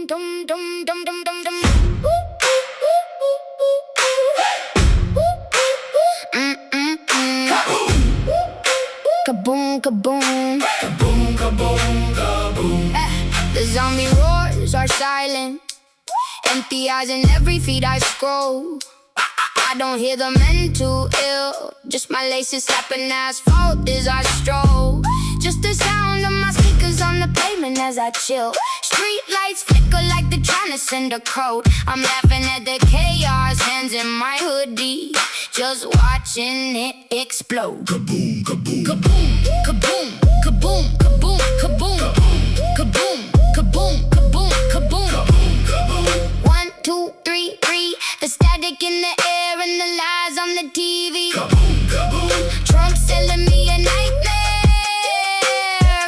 dum dum dum dum dum dum. Kaboom, kaboom, Kaboom, kaboom, kaboom. The zombie roars are silent, empty eyes in every feed I scroll. I don't hear the mental ill, just my laces slapping asphalt as I stroll. Just the sound of my speakers on the pavement as I chill. Street lights flicker like they're trying to send a code. I'm laughing at the chaos, hands in my hoodie, just watching it explode. Kaboom, kaboom, Kaboom, kaboom, kaboom, kaboom, kaboom, kaboom, kaboom, kaboom, kaboom. kaboom. 1, 2, 3, 3. The static in the air and the lies on the TV. Kaboom, kaboom. Trump's selling me a nightmare.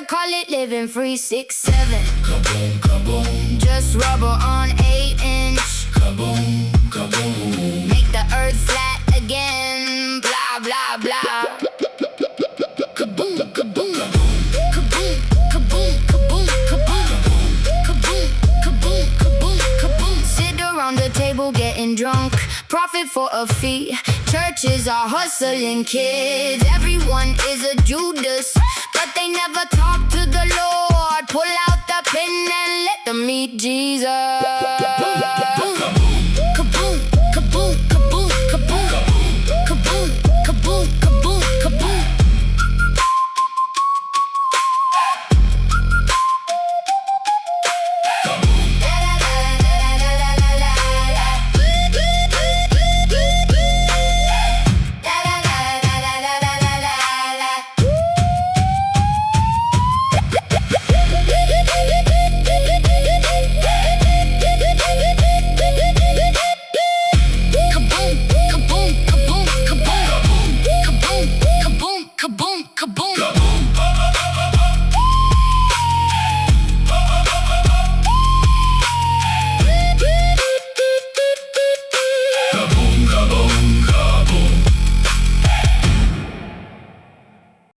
Call it living free 6, 7. Kaboom, kaboom. Just rubber on 8-inch. Kaboom, kaboom. Make the earth flat again. Blah, blah, blah. Kaboom, kaboom. Kaboom, kaboom, kaboom, kaboom. Kaboom, kaboom, kaboom, kaboom. Sit around the table getting drunk, profit for a fee. Churches are hustling kids, everyone is a Judas, but they never talk to the Lord. Pull out the pen and let them meet Jesus.